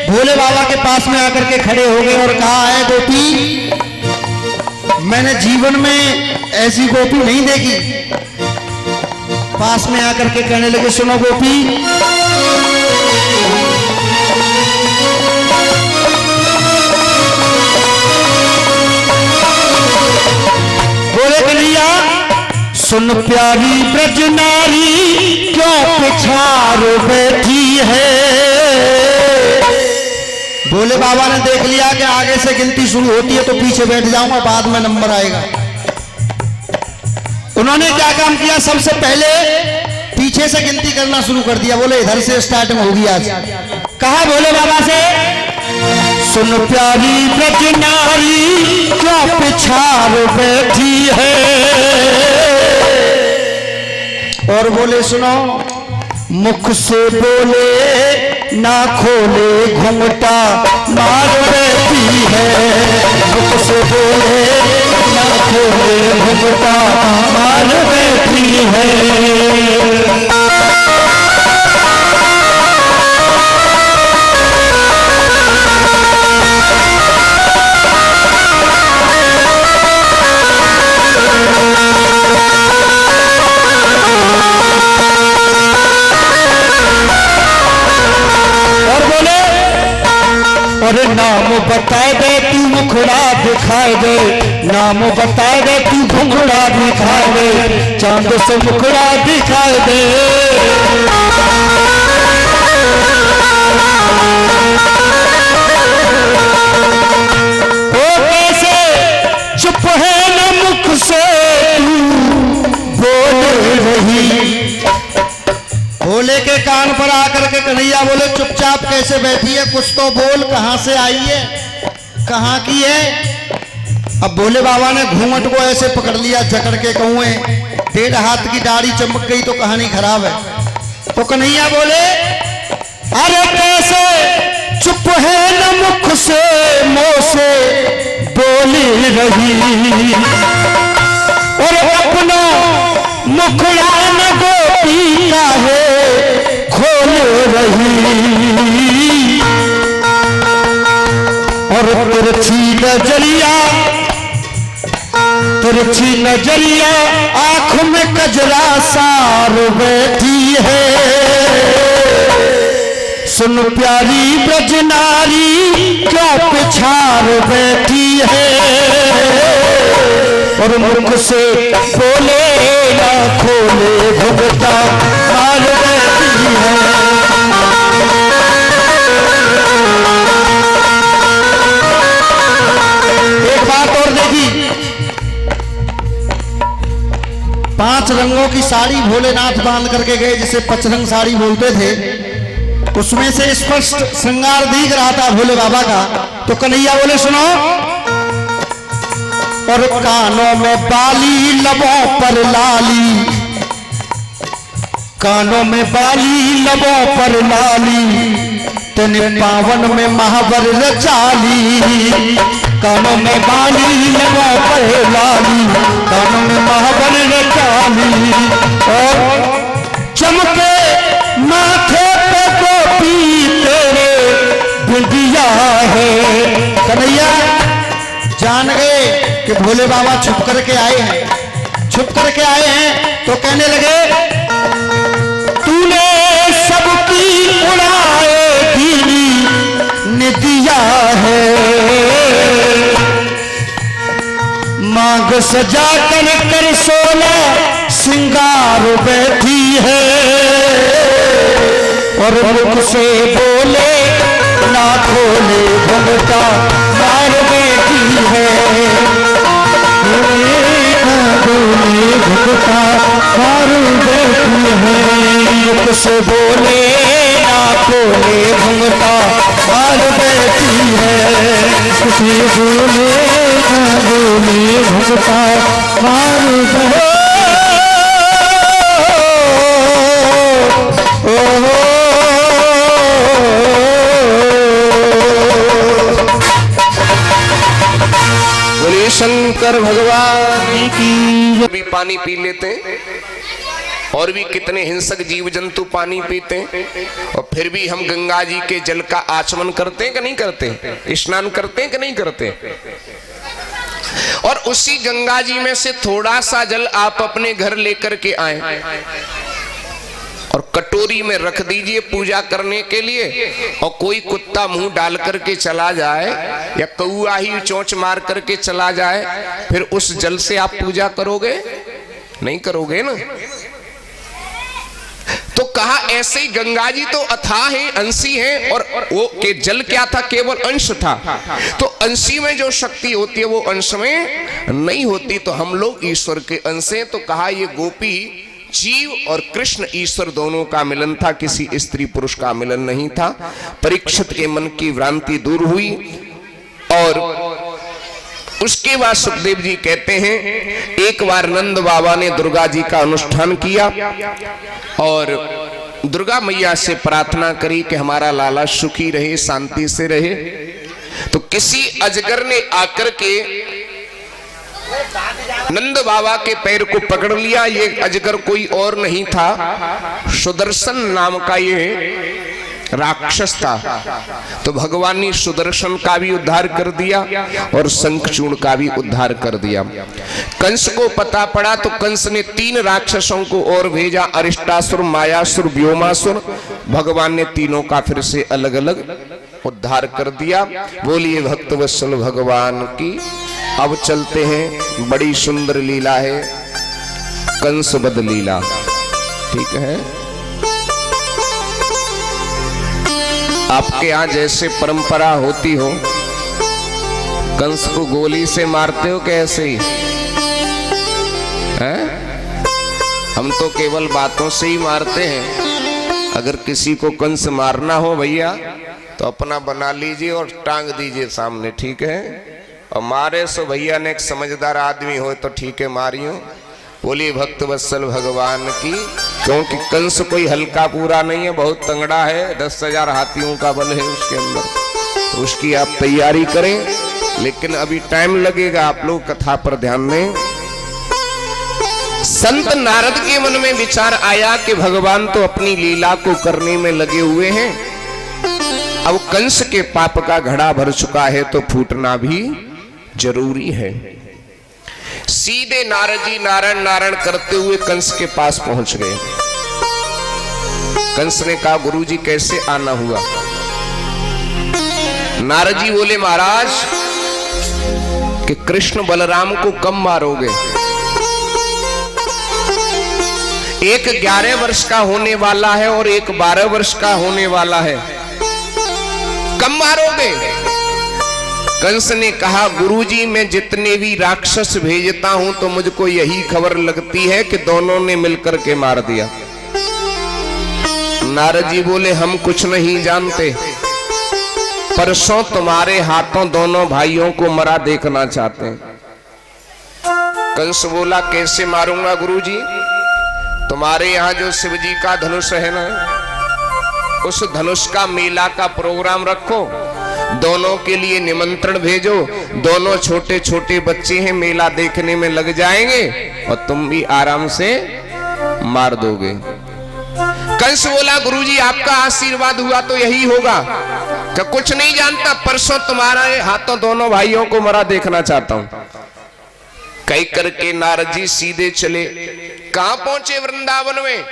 भोले बाबा के पास में आकर के खड़े हो गए और कहा है गोपी मैंने जीवन में ऐसी गोपी नहीं देखी। पास में आकर के कहने लगे, सुनो गोपी, बोले कन्हैया, सुन प्यारी ब्रज नारी क्यों पिछाड़ बैठी है। भोले बाबा ने देख लिया कि आगे से गिनती शुरू होती है तो पीछे बैठ जाऊंगा, बाद में नंबर आएगा। उन्होंने क्या काम किया, सबसे पहले पीछे से गिनती करना शुरू कर दिया। बोले इधर से स्टार्टिंग होगी आज। कहा भोले बाबा से, सुन प्यारी ब्रज नारी क्यों पिछाड़ बैठी है। और बोले सुनो, मुख से बोले ना खोले घुंघटा मार बैठी है। मुख से बोले ना खोले घुंघटा मार बैठी है। और नाम बता दे तू मुखड़ा दिखाए दे, नाम बता दे तू घुंघड़ा दिखाए दे, चांद से मुखड़ा दिखाए दे। ओ कैसे चुप है न मुख से तू बोल रही। भोले के कान पर आकर के कन्हैया बोले, चुपचाप कैसे बैठी है, कुछ तो बोल, कहां से आई है, कहां की है। अब भोले बाबा ने घूंघट को ऐसे पकड़ लिया, जकड़ के कहूँ 1.5 हाथ की दाढ़ी चमक गई तो कहानी खराब है। तो कन्हैया बोले, अरे कैसे चुप है न मुख से मुंह से बोल रही। और अपना मुखड़ा न गोपी का है खोल रही। और तिरछी नजरिया आंख में कजरा सार बैठी है। सुन प्यारी ब्रज नारी क्यों पिछाड़ बैठी है। और मुख से बोले ना खोले घुंघटा मार बैठी है। एक बात और देखी, 5 रंगों की साड़ी भोलेनाथ बांध करके गए, जिसे 5 रंग साड़ी बोलते थे। उसमें से स्पष्ट श्रृंगार दिख रहा था भोले बाबा का। तो कन्हैया बोले सुनो, और कानों में बाली लबों पर लाली, कानों में बाली लबों पर लाली, तेने पावन में महावर रचाली। कानों में बाली लबों पर लाली, कानों में महावर रचाली। और चमके माथे पे गोपी तेरे बिंदिया है। कन्हैया जान गए कि भोले बाबा छुप करके आए हैं, छुप करके आए हैं। तो कहने लगे, तूने सबकी उड़ाएगी निदिया है। मांग सजा कर कर सोना सिंगार बैठी है। और मुख से बोले ना खोले घुंघटा मार बैठी है। घुंघटा मार बैठी है। मुख से बोले ना खोले घुंघटा मार बैठी है। किसी बोले ना बोले घुंघटा मार बैठी। बोलिए शंकर भगवान की। भी पानी पी लेते हैं, और भी कितने हिंसक जीव जंतु पानी पीते हैं, और फिर भी हम गंगा जी के जल का आचमन करते हैं कि नहीं करते, स्नान करते हैं कि नहीं करते। और उसी गंगा जी में से थोड़ा सा जल आप अपने घर लेकर के आए और कटोरी में रख दीजिए पूजा करने के लिए, और कोई कुत्ता मुंह डाल करके चला जाए या कौआ ही चोंच मार करके चला जाए, फिर उस जल से आप पूजा करोगे? नहीं करोगे ना। तो कहा ऐसे ही गंगा जी तो अथाह है, अंशी है, और वो के जल क्या था? केवल अंश था। तो अंशी में जो शक्ति होती है वो अंश में नहीं होती। तो हम लोग ईश्वर के अंश हैं। तो कहा ये गोपी जीव और कृष्ण ईश्वर दोनों का मिलन था, किसी स्त्री पुरुष का मिलन नहीं था। परीक्षित के मन की भ्रांति दूर हुई और उसके बाद सुखदेव जी कहते हैं एक बार नंद बाबा ने दुर्गा जी का अनुष्ठान किया और दुर्गा मैया से प्रार्थना करी कि हमारा लाला सुखी रहे, शांति से रहे। तो किसी अजगर ने आकर के नंद बाबा के पैर को पकड़ लिया। ये अजगर कोई और नहीं था, सुदर्शन नाम का ये राक्षस था। तो भगवान ने सुदर्शन का भी उद्धार कर दिया और शंखचूड़ का भी उद्धार कर दिया। कंस को पता पड़ा तो कंस ने 3 राक्षसों को और भेजा, अरिष्टासुर, मायासुर, व्योमासुर। भगवान ने तीनों का फिर से अलग अलग उद्धार कर दिया। बोलिए भक्तवत्सल भगवान की। अब चलते हैं, बड़ी सुंदर लीला है, कंस वध लीला। ठीक है, आपके यहाँ जैसे परंपरा होती हो, कंस को गोली से मारते हो कैसे ही है? हम तो केवल बातों से ही मारते हैं। अगर किसी को कंस मारना हो भैया तो अपना बना लीजिए और टांग दीजिए सामने, ठीक है। और मारे सो भैया ने एक समझदार आदमी हो तो ठीक है, मारियो। बोलिए भक्तवत्सल भगवान की। क्योंकि कंस कोई हल्का पूरा नहीं है, बहुत तंगड़ा है, 10,000 हाथियों का बल है उसके अंदर। तो उसकी आप तैयारी करें, लेकिन अभी टाइम लगेगा। आप लोग कथा पर ध्यान दें। संत नारद के मन में विचार आया कि भगवान तो अपनी लीला को करने में लगे हुए हैं, अब कंस के पाप का घड़ा भर चुका है तो फूटना भी जरूरी है। सीधे नारद जी नारायण नारायण करते हुए कंस के पास पहुंच गए। कंस ने कहा गुरुजी कैसे आना हुआ? नारद जी बोले महाराज कि कृष्ण बलराम को कम मारोगे? एक 11 वर्ष का होने वाला है और एक 12 वर्ष का होने वाला है, कम मारोगे? कंस ने कहा गुरुजी मैं जितने भी राक्षस भेजता हूं तो मुझको यही खबर लगती है कि दोनों ने मिलकर के मार दिया। नारद जी बोले हम कुछ नहीं जानते, परसों तुम्हारे हाथों दोनों भाइयों को मरा देखना चाहते हैं। कंस बोला कैसे मारूंगा गुरुजी? तुम्हारे यहाँ जो शिव जी का धनुष है ना, उस धनुष का मेला का प्रोग्राम रखो, दोनों के लिए निमंत्रण भेजो। दोनों छोटे छोटे बच्चे हैं, मेला देखने में लग जाएंगे और तुम भी आराम से मार दोगे। कंस बोला गुरुजी आपका आशीर्वाद हुआ तो यही होगा। क्या कुछ नहीं जानता, परसों तुम्हारे हाथों दोनों भाइयों को मरा देखना चाहता हूं। कई करके नारद जी सीधे चले। कहां पहुंचे? वृंदावन में।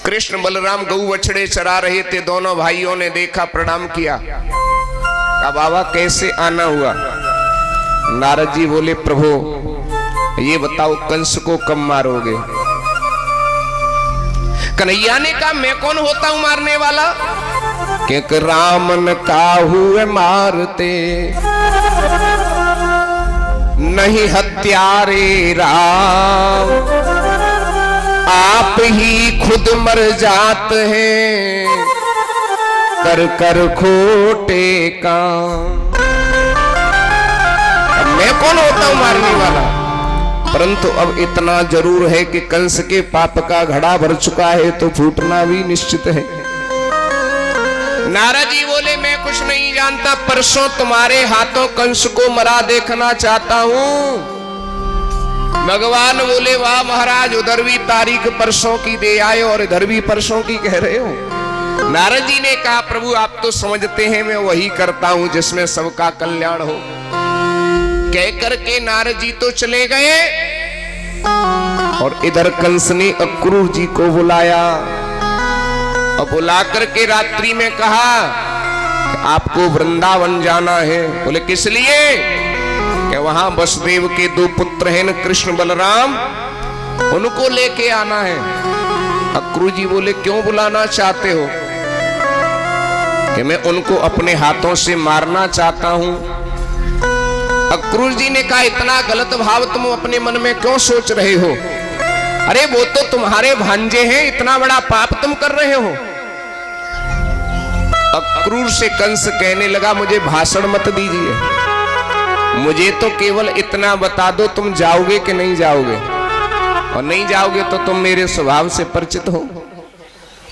कृष्ण बलराम गऊ बछड़े चरा रहे थे। दोनों भाइयों ने देखा, प्रणाम किया। अब बाबा कैसे आना हुआ? नारद जी बोले प्रभु ये बताओ कंस को कब मारोगे? कन्हैया ने कहा मैं कौन होता हूं मारने वाला? क्योंकि रामन काहू मारते नहीं हत्यारे राम, आप ही खुद मर जाते हैं कर कर खोटे काम। मैं कौन होता हूं मारने वाला? परंतु अब इतना जरूर है कि कंस के पाप का घड़ा भर चुका है तो फूटना भी निश्चित है। नारद जी बोले मैं कुछ नहीं जानता, परसों तुम्हारे हाथों कंस को मरा देखना चाहता हूं। भगवान बोले वाह महाराज, उधर भी तारीख परसों की दे आए और इधर भी परसों की कह रहे हो। नारद जी ने कहा प्रभु आप तो समझते हैं मैं वही करता हूं जिसमें सबका कल्याण हो। कह करके नारद जी तो चले गए और इधर कंस ने अक्रूर जी को बुलाया और बुला करके रात्रि में कहा आपको वृंदावन जाना है। बोले किस लिए? कि वहां वसुदेव के 2 पुत्र हैं न, कृष्ण बलराम, उनको लेके आना है। अक्रूर जी बोले क्यों बुलाना चाहते हो? कि मैं उनको अपने हाथों से मारना चाहता हूं। अक्रूर जी ने कहा इतना गलत भाव तुम अपने मन में क्यों सोच रहे हो? अरे वो तो तुम्हारे भांजे हैं, इतना बड़ा पाप तुम कर रहे हो। अक्रूर से कंस कहने लगा मुझे भाषण मत दीजिए, मुझे तो केवल इतना बता दो तुम जाओगे कि नहीं जाओगे, और नहीं जाओगे तो तुम मेरे स्वभाव से परिचित हो।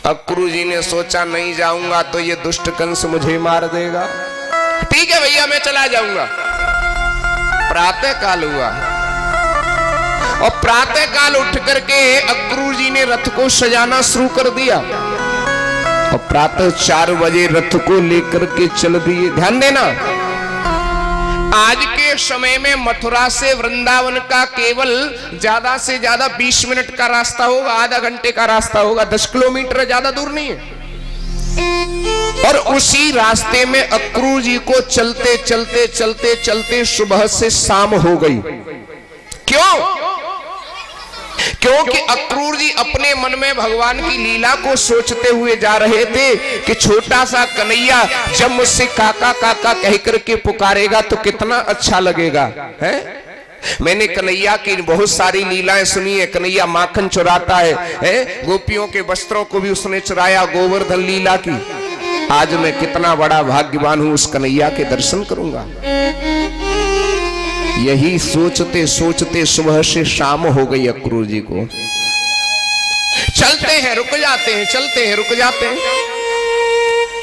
अक्रूर जी ने सोचा नहीं जाऊंगा तो ये दुष्ट कंस मुझे मार देगा। ठीक है भैया मैं चला जाऊंगा। प्रातः काल हुआ और प्रातः काल उठ करके अक्रूर जी ने रथ को सजाना शुरू कर दिया और प्रातः 4 बजे रथ को लेकर के चल दिए। ध्यान देना, आज के समय में मथुरा से वृंदावन का केवल ज्यादा से ज्यादा 20 मिनट का रास्ता होगा, आधा घंटे का रास्ता होगा, 10 किलोमीटर, ज्यादा दूर नहीं है। और उसी रास्ते में अक्रूर जी को चलते चलते चलते चलते सुबह से शाम हो गई। क्यों? क्योंकि अक्रूर जी अपने मन में भगवान की लीला को सोचते हुए जा रहे थे कि छोटा सा कन्हैया जब मुझसे काका काका कह करके पुकारेगा तो कितना अच्छा लगेगा है। मैंने कन्हैया की बहुत सारी लीलाएं सुनी है। कन्हैया माखन चुराता है, गोपियों के वस्त्रों को भी उसने चुराया, गोवर्धन लीला की। आज मैं कितना बड़ा भाग्यवान हूं, उस कन्हैया के दर्शन करूंगा। यही सोचते सोचते सुबह से शाम हो गई अक्रूर जी को। चलते हैं रुक जाते हैं, चलते हैं रुक जाते हैं।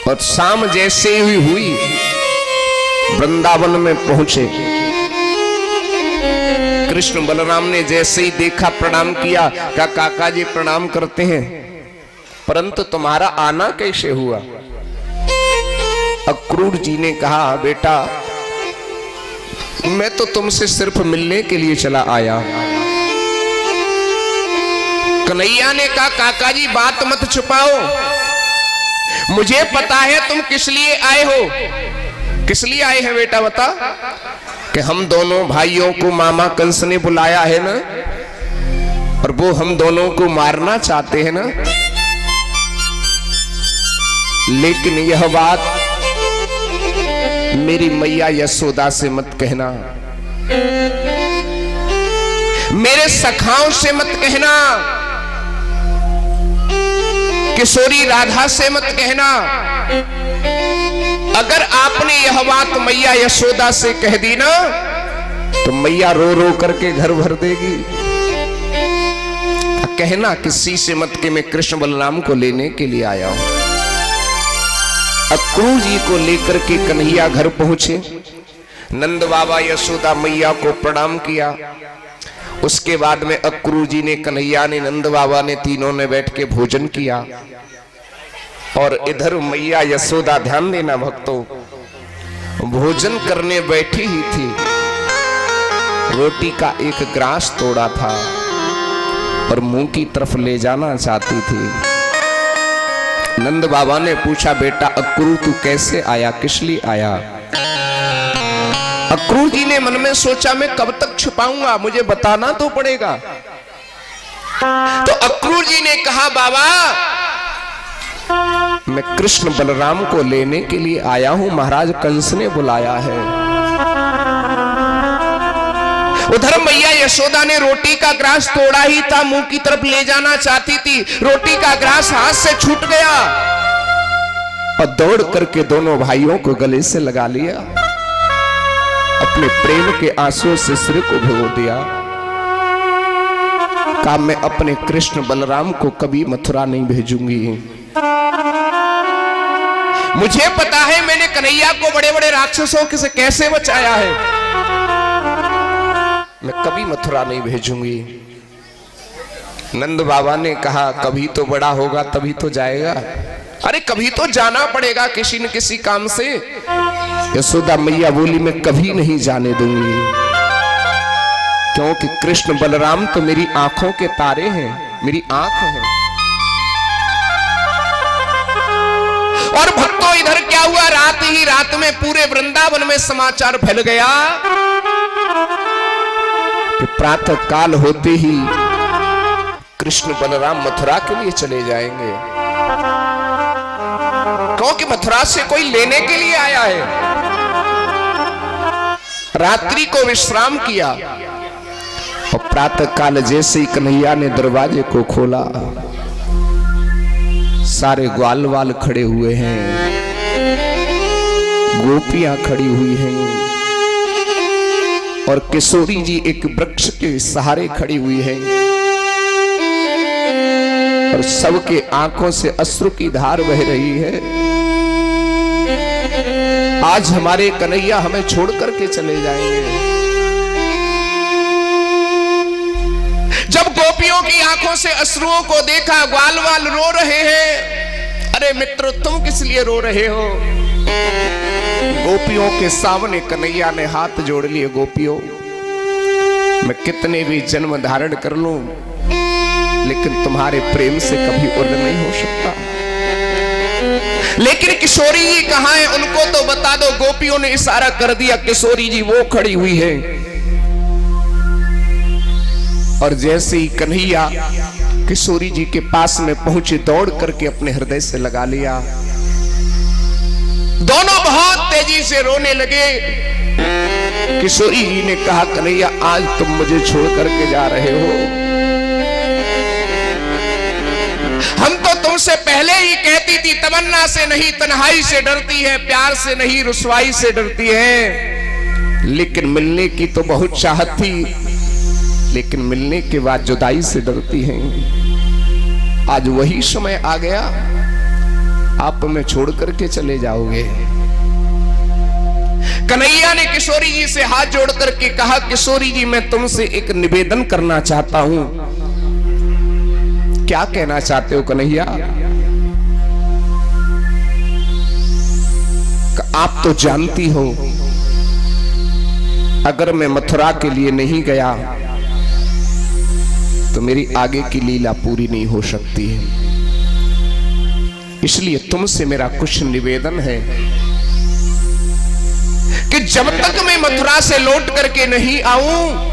और शाम जैसे ही हुई वृंदावन में पहुंचे। कृष्ण बलराम ने जैसे ही देखा प्रणाम किया, क्या काका जी प्रणाम करते हैं, परंतु तुम्हारा आना कैसे हुआ? अक्रूर जी ने कहा बेटा मैं तो तुमसे सिर्फ मिलने के लिए चला आया। कन्हैया ने कहा काका जी बात मत छुपाओ, मुझे पता है तुम किस लिए आए हो। किस लिए आए हैं बेटा बता? कि हम दोनों भाइयों को मामा कंस ने बुलाया है ना, और वो हम दोनों को मारना चाहते हैं ना। लेकिन यह बात मेरी मैया यशोदा से मत कहना, मेरे सखाओं से मत कहना, किशोरी राधा से मत कहना। अगर आपने यह बात मैया यशोदा से कह दी ना तो मैया रो रो करके घर भर देगी। कहना किसी से मत कि मैं कृष्ण बलराम को लेने के लिए आया हूं। अक्रूर जी को लेकर के कन्हैया घर पहुंचे। नंद बाबा यशोदा मैया को प्रणाम किया। उसके बाद में अक्रूर जी ने, कन्हैया ने, नंद बाबा ने, तीनों ने बैठ के भोजन किया। और इधर मैया यशोदा, ध्यान देना भक्तों, भोजन करने बैठी ही थी। रोटी का एक ग्रास तोड़ा था और मुंह की तरफ ले जाना चाहती थी। नंद बाबा ने पूछा बेटा अक्रूर तू कैसे आया, किस लिए आया? अक्रूर जी ने मन में सोचा मैं कब तक छुपाऊंगा, मुझे बताना तो पड़ेगा। तो अक्रूर जी ने कहा बाबा मैं कृष्ण बलराम को लेने के लिए आया हूं, महाराज कंस ने बुलाया है। उधर मैया यशोदा ने रोटी का ग्रास तोड़ा ही था, मुंह की तरफ ले जाना चाहती थी, रोटी का ग्रास हाथ से छूट गया और दौड़ करके दोनों भाइयों को गले से लगा लिया, अपने प्रेम के आंसुओं से सिर को भिगो दिया। कहा मैं अपने कृष्ण बलराम को कभी मथुरा नहीं भेजूंगी। मुझे पता है मैंने कन्हैया को बड़े बड़े राक्षसों से कैसे बचाया है, मैं कभी मथुरा नहीं भेजूंगी। नंद बाबा ने कहा कभी तो बड़ा होगा तभी तो जाएगा। अरे कभी तो जाना पड़ेगा किसी न किसी काम से। यशोदा मैया बोली मैं कभी नहीं जाने दूंगी, क्योंकि कृष्ण बलराम तो मेरी आंखों के तारे हैं, मेरी आंख है। और भक्तों इधर क्या हुआ, रात ही रात में पूरे वृंदावन में समाचार फैल गया कि प्रातः काल होते ही कृष्ण बलराम मथुरा के लिए चले जाएंगे, क्योंकि मथुरा से कोई लेने के लिए आया है। रात्रि को विश्राम किया और प्रातः काल जैसे ही कन्हैया ने दरवाजे को खोला, सारे ग्वाल वाल खड़े हुए हैं, गोपियां खड़ी हुई हैं और किशोरी जी एक वृक्ष के सहारे खड़ी हुई हैं और सबके आंखों से अश्रु की धार बह रही है। आज हमारे कन्हैया हमें छोड़ करके चले जाएंगे। जब गोपियों की आंखों से अश्रुओं को देखा, ग्वाल वाल रो रहे हैं। अरे मित्र, तुम किस लिए रो रहे हो? गोपियों के सामने कन्हैया ने हाथ जोड़ लिए, गोपियों मैं कितने भी जन्म धारण कर लूं, लेकिन तुम्हारे प्रेम से कभी उर्ण नहीं हो सकता। लेकिन किशोरी जी कहां है, उनको तो बता दो। गोपियों ने इशारा कर दिया, किशोरी जी वो खड़ी हुई है। और जैसे ही कन्हैया किशोरी जी के पास में पहुंचे, दौड़ करके अपने हृदय से लगा लिया। दोनों बहुत तेजी से रोने लगे। किशोरी जी ने कहा, कन्हैया आज तुम मुझे छोड़ करके जा रहे हो, हम तो तुमसे पहले ही कहती थी, तमन्ना से नहीं तन्हाई से डरती है, प्यार से नहीं रुसवाई से डरती है। लेकिन मिलने की तो बहुत चाहत थी, लेकिन मिलने के बाद जुदाई से डरती हैं। आज वही समय आ गया, आप हमें छोड़ करके चले जाओगे। कन्हैया ने किशोरी जी से हाथ जोड़ करके कहा, किशोरी जी मैं तुमसे एक निवेदन करना चाहता हूं। क्या कहना चाहते हो कन्हैया? आप तो जानती हो, अगर मैं मथुरा के लिए नहीं गया तो मेरी आगे की लीला पूरी नहीं हो सकती है। इसलिए तुमसे मेरा कुछ निवेदन है कि जब तक मैं मथुरा से लौट करके नहीं आऊं,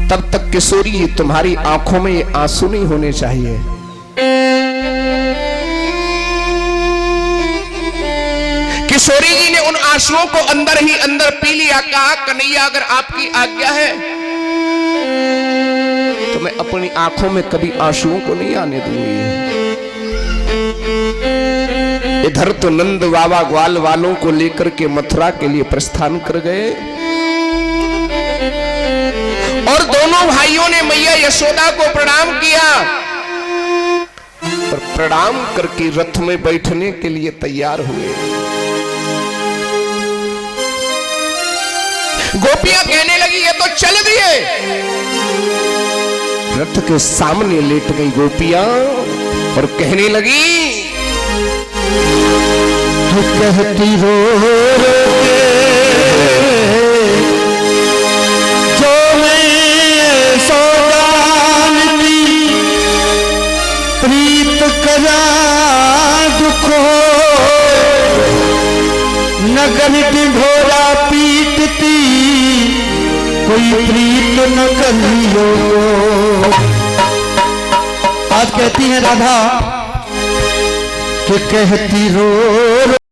तब तक किशोरी जी तुम्हारी आंखों में ये आंसू नहीं होने चाहिए। किशोरी जी ने उन आंसुओं को अंदर ही अंदर पी लिया। कहा, कन्हैया अगर आपकी आज्ञा है तो मैं अपनी आंखों में कभी आंसुओं को नहीं आने दूंगी। इधर तो नंद बाबा ग्वाल वालों को लेकर के मथुरा के लिए प्रस्थान कर गए और दोनों भाइयों ने मैया यशोदा को प्रणाम किया और प्रणाम करके रथ में बैठने के लिए तैयार हुए। गोपियां कहने लगी, ये तो चल दिए। रथ के सामने लेट गई गोपियां और कहने लगी, तू कहती रो जो मैं सौगान दी प्रीत करा दुखो नगर ढिढोरा पीटती कोई प्रीत न करियो। आज कहती है राधा कि कहती रो